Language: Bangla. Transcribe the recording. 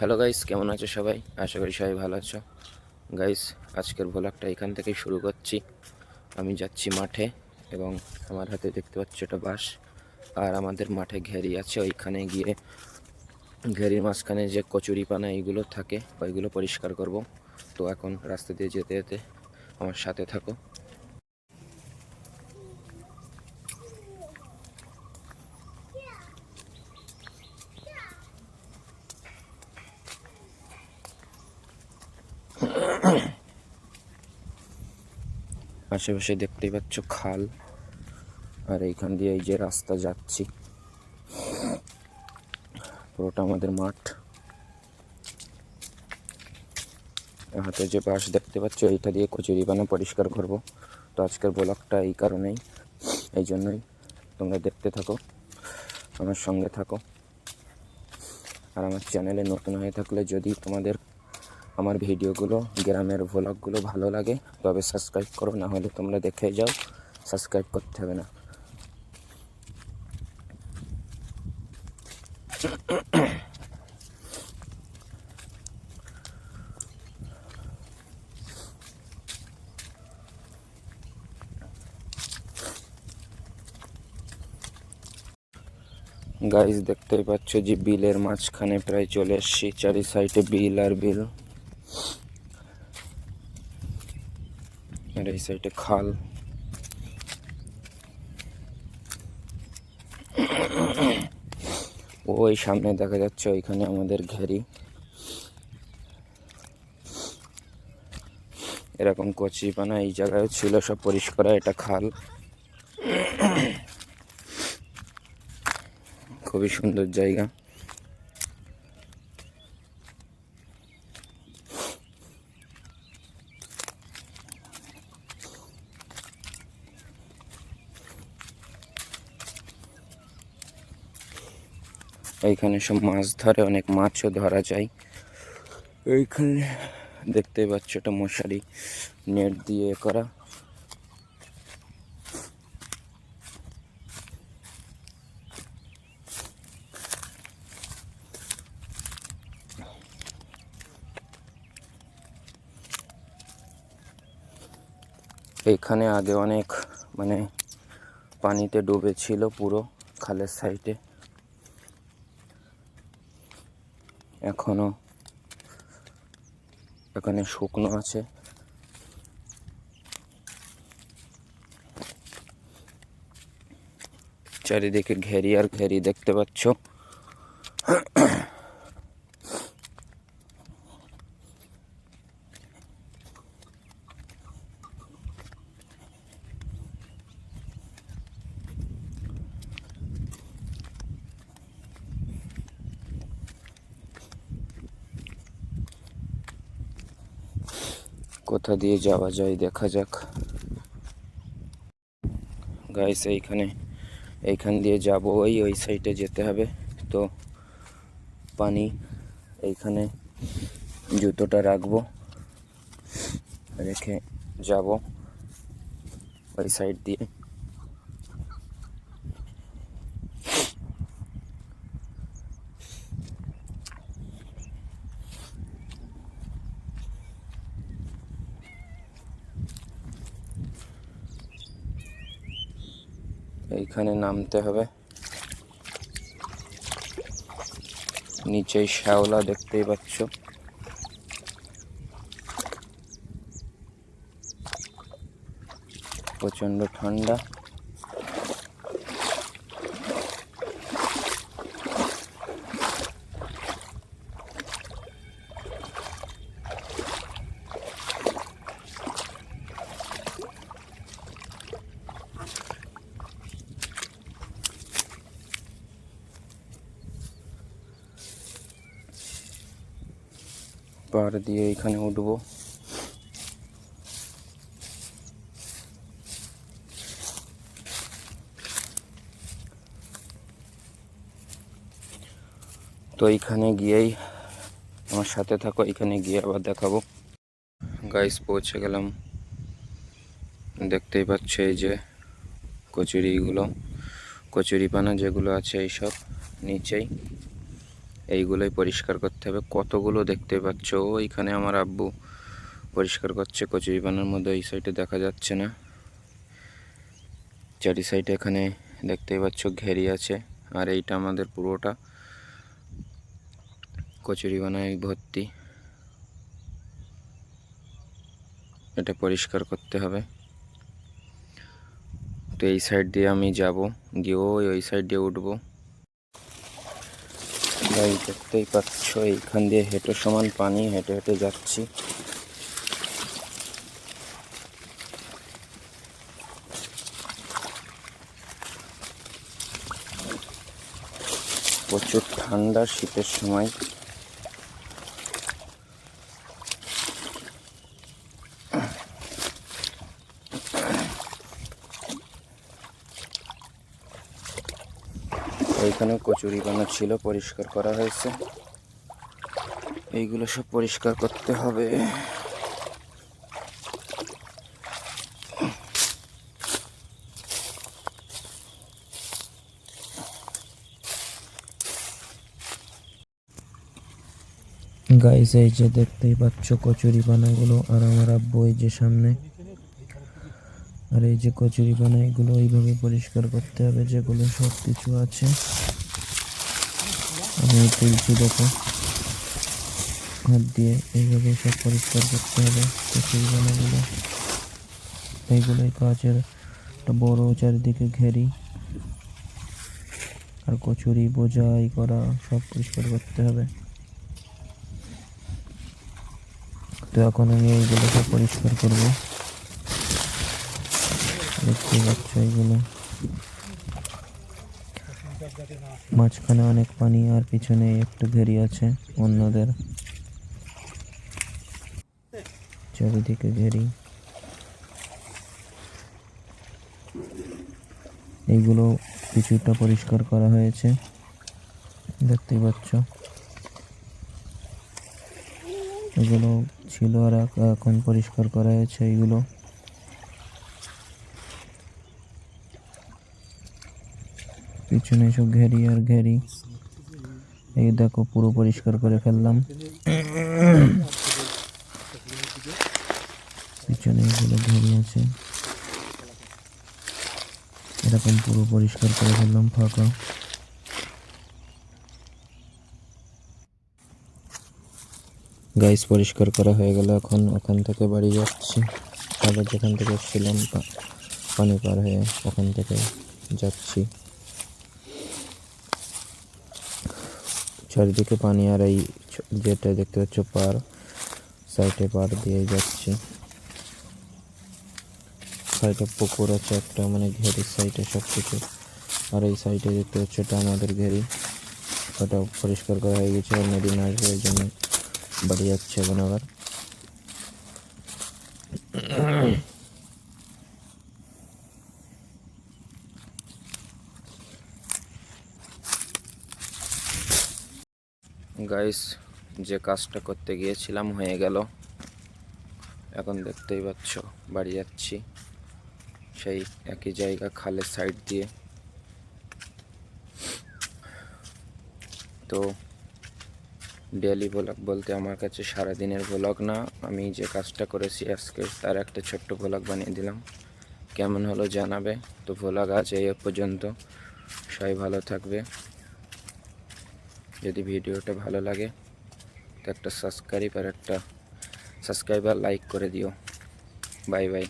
হ্যালো গাইস, কেমন আছো সবাই? আশা করি সবাই ভালো আছো। গাইস, আজকের ভ্লগটা এখান থেকেই শুরু করছি। আমি যাচ্ছি মাঠে এবং আমার হাতে দেখতে পাচ্ছ এটা বাঁশ। আর আমাদের মাঠে ঘেরি আছে, ওইখানে গিয়ে ঘেরির মাঝখানে যে কচুরিপানা এইগুলো থাকে ওইগুলো পরিষ্কার করব। তো এখন রাস্তা দিয়ে যেতে যেতে আমার সাথে থাকো। আশেপাশে দেখতেই পাচ্ছ খাল, আর এইখান দিয়ে এই যে রাস্তা যাচ্ছি, পুরোটা আমাদের মাঠ। হাতে যে বাঁশ দেখতে পাচ্ছ এইটা দিয়ে কচুরিপানা পরিষ্কার করব। তো আজকের ব্লগটা এই কারণেই, এই জন্যই তোমরা দেখতে থাকো, আমার সঙ্গে থাকো। আর আমার চ্যানেলে নতুন হয়ে থাকলে যদি তোমাদের আমার ভিডিওগুলো, গ্রামের ভ্লগগুলো ভালো লাগে তবে সাবস্ক্রাইব করো, না হলে তোমরা দেখে যাও, সাবস্ক্রাইব করতে হবে না। গাইস, দেখতেই পাচ্ছ যে বিলের মাঝখানে প্রায় চলে এসেছি। চারি সাইডে বিল আর বিল, আর এই সাইডে খাল। ওই সামনে দেখা যাচ্ছে ওইখানে আমাদের ঘেরি। এরকম কচুরিপানা এই জায়গায় ছিল, সব পরিষ্কার। এটা খাল, খুবই সুন্দর জায়গা। এইখানে সব মাছ ধরে, অনেক মাছও ধরা যায়। এইখানে দেখতে পাচ্ছ এটা মশারি নেট দিয়ে করা। এইখানে আগে অনেক পানিতে ডুবেছিল পুরো খালের সাইডে, এখনো এখানে শুকনো আছে। চারিদিকে ঘেরি আর ঘেরি দেখতে পাচ্ছ। কোথা দিয়ে যাওয়া যায় দেখা যাক। গাইস, এইখান দিয়ে যাব, ওই সাইডে যেতে হবে। তো পানি, এইখানে জুতোটা রাখবো, রেখে যাব ওই সাইড দিয়ে। এইখানে নামতে হবে। নিচেই শ্যাওলা দেখতেই পাচ্ছ। প্রচন্ড ঠান্ডা। পাড় দিয়ে এখানে উঠবো। তো এইখানে গিয়েই আমার সাথে থাকো, এখানে গিয়ে আবার দেখাবো। গাইস, পৌঁছে গেলাম। দেখতেই পাচ্ছ এই যে কচুরিপানা যেগুলো আছে এইসব নিচেই। এইগুলোই পরিষ্কার করতে হবে। কতগুলো দেখতে পাচ্ছ, ওইখানে আমার আব্বু পরিষ্কার করছে কচুরিপানার মধ্যে। এই সাইডে দেখা যাচ্ছে না, চারি সাইডে এখানে দেখতেই পাচ্ছ ঘেরি আছে। আর এইটা আমাদের পুরোটা কচুরিপানায় ভর্তি, এটা পরিষ্কার করতে হবে। তো এই সাইড দিয়ে আমি যাব, গিয়ে ওই সাইড দিয়ে উঠবো। ভাই দেখতেই পাচ্ছ এইখান দিয়ে হেঁটে সমান পানি, হেঁটে হেঁটে যাচ্ছি। প্রচুর ঠান্ডা শীতের সময়। এইখানে কচুরিপানা ছিল, পরিষ্কার করা হয়েছে। এইগুলো সব পরিষ্কার করতে হবে। গাইস এই যে দেখতেই পাচ্ছ কচুরিপানাগুলো, আর আমার আব্বু এই যে সামনে। আর এই যে কচুরিপানা, এগুলো এইভাবে পরিষ্কার করতে হবে, যেগুলো সব কিছু আছে। আমি তুলছি, দেখো হাত দিয়ে এইভাবে সব পরিষ্কার করতে হবে কচুরিপানাগুলো। এইগুলোই কাচের একটা বড় চারিদিকে ঘেরি, আর কচুরি বোঝাই করা সব পরিষ্কার করতে হবে। তো এখন আমি এইগুলো সব পরিষ্কার করবো। দেখতে পাচ্ছ এইগুলো, মাঝখানে অনেক পানি, আর পিছনে একটু ঘেরি আছে অন্যদের, চারিদিকে ঘেরি। এইগুলো কিছুটা পরিষ্কার করা হয়েছে, দেখতেই পাচ্ছ। এগুলো ছিল, আর এখন পরিষ্কার করা হয়েছে এইগুলো। পিছনে সব ঘেরি আর ঘেরি। এই দেখো পুরো পরিষ্কার করে ফেললাম। পিছনে এগুলো ঘেরি আছে, এরকম পুরো পরিষ্কার করে ফেললাম ফাঁকা। গাইস পরিষ্কার করা হয়ে গেল। এখন ওখান থেকে বাড়ি যাচ্ছি, আবার যেখান থেকে এসেছিলাম পানি পার হয়ে ওখান থেকে যাচ্ছি। চারিদিকে পানি, আর এই যেটা দেখতে পাচ্ছ পার, সাইডে পার দিয়ে যাচ্ছি। সাইডে পুকুর আছে একটা, মানে ঘেরির সাইডে সব কিছু। আর এই সাইডে দেখতে পাচ্ছ এটা আমাদের ঘেরি, ওটা পরিষ্কার করা হয়ে গেছে। আর নদী না আসবে, এই জন্য বাড়ি যাচ্ছে এখন আবার। গাইস যে কাজটা করতে গিয়েছিলাম হয়ে গেল। এখন দেখতেই পাচ্ছ বাড়ি যাচ্ছি, সেই একই জায়গা, খালের সাইড দিয়ে। তো ডেলি ভ্লগ বলতে আমার কাছে সারাদিনের ভ্লগ না, আমি যে কাজটা করেছি আজকে তার একটা ছোট্ট ভ্লগ বানিয়ে দিলাম। কেমন হলো জানাবে। তো ভ্লগ আজ এই পর্যন্ত, সবাই ভালো থাকবে। যদি ভিডিওটা ভালো লাগে তো একটা সাবস্ক্রাইব আর লাইক করে দিও। Bye bye.